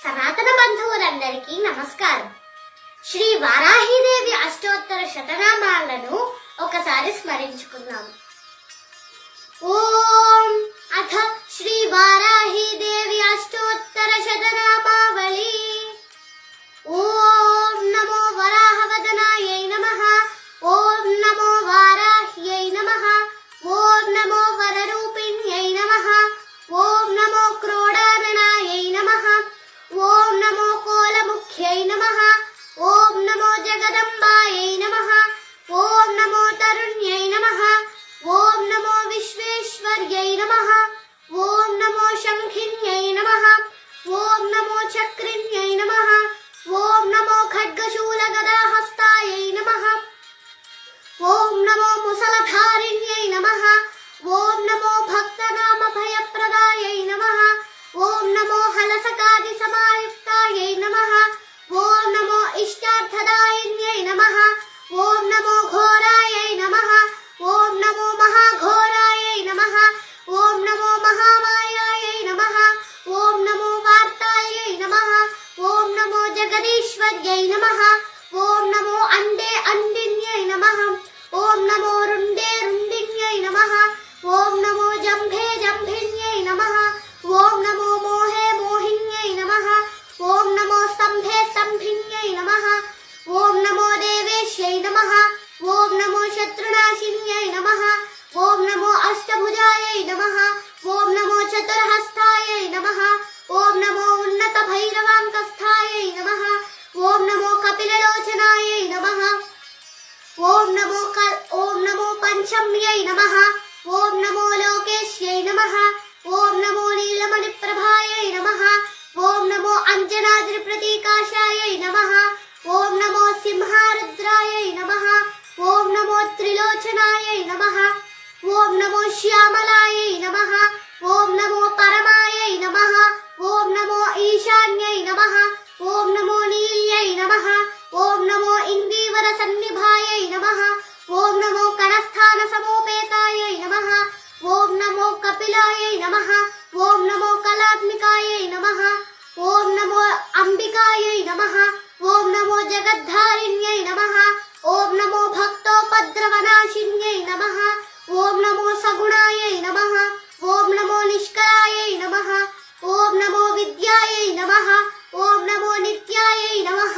సనాతన బంధువులందరికీ నమస్కారం. శ్రీ వారాహిదేవి అష్టోత్తర శతనామాలను ఒకసారి స్మరించుకుందాం. ఓం అథ శ్రీ వారాహిదేవి అష్టోత్తర శతనామావళి. ఓం నమో వరాహవదనాయై నమః. ఓం నమో వారాహ్యై నమః. ఓం నమో వరరూపిణ్యై నమః. ఓం నమో క్రోడాననాయై నమః. ఓం నమో కోలముఖ్యై నమః. ఓం నమో జగదంబాయై నమః. ఓం నమో తరుణ్యై నమః. ఓం నమో విశ్వేశ్వర్యై నమః. ఓం నమో శంఖిన్యై నమః. ఓం నమో చక్రిణ్యై నమః. ఓం నమో ఖడ్గశూలగదాహస్తాయై నమః. ఓం నమో ముసలధారిణ్యై నమః. ఓం నమో భక్తనామ భయప్రదాయై నమః. ఓం నమో హలసకాది సమాయుక్తాయై నమః. ఓం నమో ఇష్టార్థదాయిన్యై నమః. ఓం నమో ఘోరాయై నమః. ఓం నమో మహాఘోరాయై నమః. ఓం నమో మహామాయాయై నమః. ఓం నమో వార్తాయై నమః. ఓం నమో జగదీశ్వర్యై నమః. ఓం నమో అండే అండిన్యై నమః. ఓం నమో రుండే రుండిన్యై నమః. ఓం నమో జంభే జంభిన్యై నమః. ఓం నమో మోహే మోహిన్యై నమః. ఓం నమో స్తంభే స్తంభిన్యై నమః. ఓం నమో దేవేశ్యై నమః. ఓం నమో శత్రునాశిన్యై నమః. ఓం నమో అష్టభుజాయై నమః. ఓం నమో చతుర్హస్తాయై నమః. ఓం నమో ఉన్నత భైరవాంకస్థాయై నమః. ఓం నమో కపిలలోచనాయై నమః. ఓం నమో పంచమ్యై నమః. ఓం నమో లోకేశ్యై నమః. ఓం నమో నీలమణిప్రభాయై నమః. ఓం నమో అంజనాద్రి ప్రతీకాశాయై నమః. ఓం నమో సింహారుద్రాయై నమః. ఓం నమో త్రిలోచనాయై నమః. ఓం నమో శ్యామలాయై నమః. ఓం నమో పరమాయై నమః. ఓం నమో ఈశాన్యై నమః. ఓం నమో నీల్యై నమః. ఓం నమో ఇందీవర సన్నిభాయై నమః. ఓం నమో కణస్థాన సమోపేతాయై నమః. ఓం నమో కపిలాయై నమః. ఓం నమో కళాత్మికాయై నమః. ఓం నమో అంబికాయై నమః. ఓం నమో జగద్ధారిణ్యై నమః. ఓం నమో భక్తోపద్రవనాశిన్యై నమః. ఓం నమో సగుణాయై నమః. ఓం నమో నిష్కలాయై నమః. ఓం నమో విద్యాయై నమః. ఓం నమో నిత్యాయై నమః.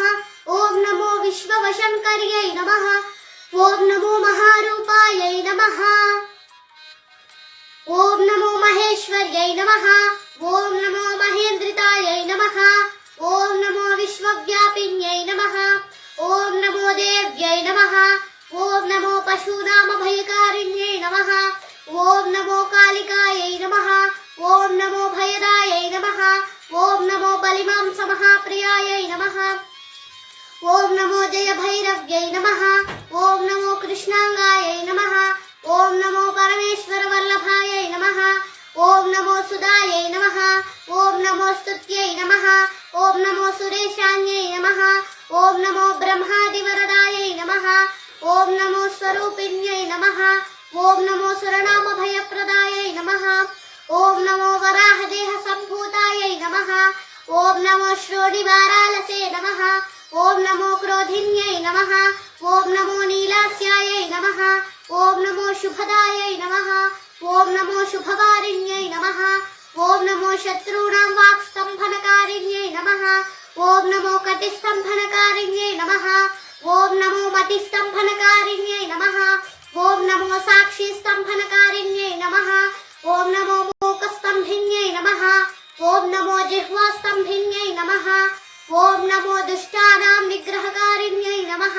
ఓం నమో విశ్వవశంకర్యై నమః. ఓం నమో మహారూపాయై నమః. ఓం నమో మహేశ్వర్యై నమః. ఓం నమో మహేంద్రితాయై నమః. ఓం నమో విశ్వవ్యాపిన్యై నమః. ఓం నమో దేవ్యై నమః. ఓం నమో పశూనామ భయకారిణ్యై నమః. ఓం నమో కాళికాయై నమః. ఓం నమో భయదాయై నమః. ఓం నమో బలిమాంస మహాప్రియాయై నమః. ఓం నమో జయ భైరవ్యై నమః. ఓం నమో కృష్ణాంగాయై నమః. ఓం నమో పరమేశ్వర వల్లభాయై నమః. ఓం నమో సుదాయై నమః. ఓం నమో స్తుత్యై నమః. ఓం నమో సురేశాన్యై నమః. ఓం నమో బ్రహ్మాది వరదాయై నమః. ఓం నమో స్వరూపిణ్యై నమః. ఓం నమో సురనామ భయప్రదాయై నమః. ఓం నమో వరాహదేహ సంభూతాయై నమః. ఓం నమో శ్రోణివారాలసే నమః. ఓం నమో క్రోధిన్యై నమః. ఓం నమో నీలాస్యాయై నమః. ఓం నమో శుభదాయై నమః. ఓం నమో శుభవారిణ్యై నమః. ఓం నమో శత్రూణాం వాక్స్తంభనకారిణ్యై నమః. ఓం నమో కటిస్తంభనకారిణ్యై నమః. ఓం నమో మతిస్తంభనకారిణ్యై నమః. ఓం నమో సాక్షి స్తంభనకారిణ్యై నమః. ఓం నమో మూకస్తంభిన్యై నమః. ఓం నమో జిహ్వాస్తంభిన్యై నమః. ఓం నమో దుష్టానాం నిగ్రహకారిణ్యై నమః.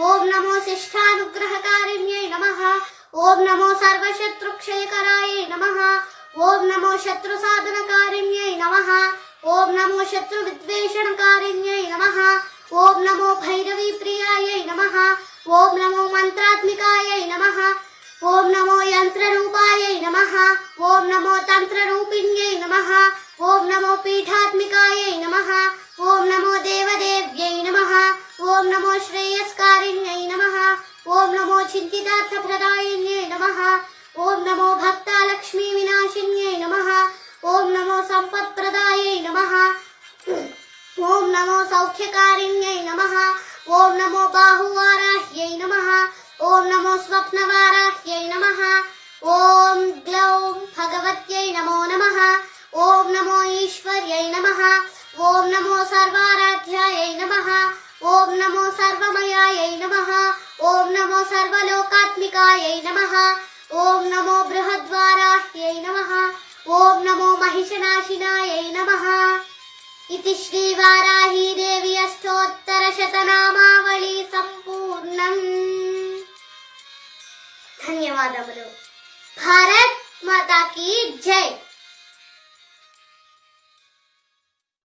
ఓం నమో శిష్టానుగ్రహకారిణ్యై నమః. ఓం నమో సర్వశత్రుక్షయకరాయై నమః. ఓం నమో శత్రుసాధనకారిణ్యై నమః. ఓం నమో శత్రువిద్వేషణకారిణ్యై నమః. ఓం నమో భైరవీ ప్రియాయై నమః. ఓం నమో మంత్రాత్మికాయై నమః. ఓం నమో యంత్రరూపాయై నమః. ఓం నమో తంత్రరూపిణ్యై నమః. ఓం నమో పీఠాత్మికాయై నమః. ఓం నమో దేవదేవ్యై నమః. ఓం నమో శ్రేయస్కారిణ్యై నమః. ఓం నమో చింతితార్థప్రదాయిన్యై నమః. ఓం నమో భక్తాలక్ష్మీ వినాశిన్యై నమః. ఓం నమో సంపత్ప్రదాయై నమః. ఓం నమో సౌఖ్యకారిణ్యై నమః. ఓం నమో బాహువారాహ్యై నమః. ఓం నమో స్వప్నవారాహ్యై నమః. ఓం గ్లౌం భగవత్యై నమో నమః. ఓం నమో ఈశ్వర్యై నమః. ఓం నమో సర్వారాధ్యాయై నమః. ఓం నమో సర్వమయాయై నమః. ఓం నమో సర్వలోకాత్మికాయై నమః. ఓం నమో బృహద్వారాహ్యై నమః. ఓం నమో మహిషనాశినాయై నమః. इति श्री वाराही देवी अष्टोत्तर शतनामावళి సంపూర్ణం. ధన్యవాదములు. భారత్ మాతా కీ జై.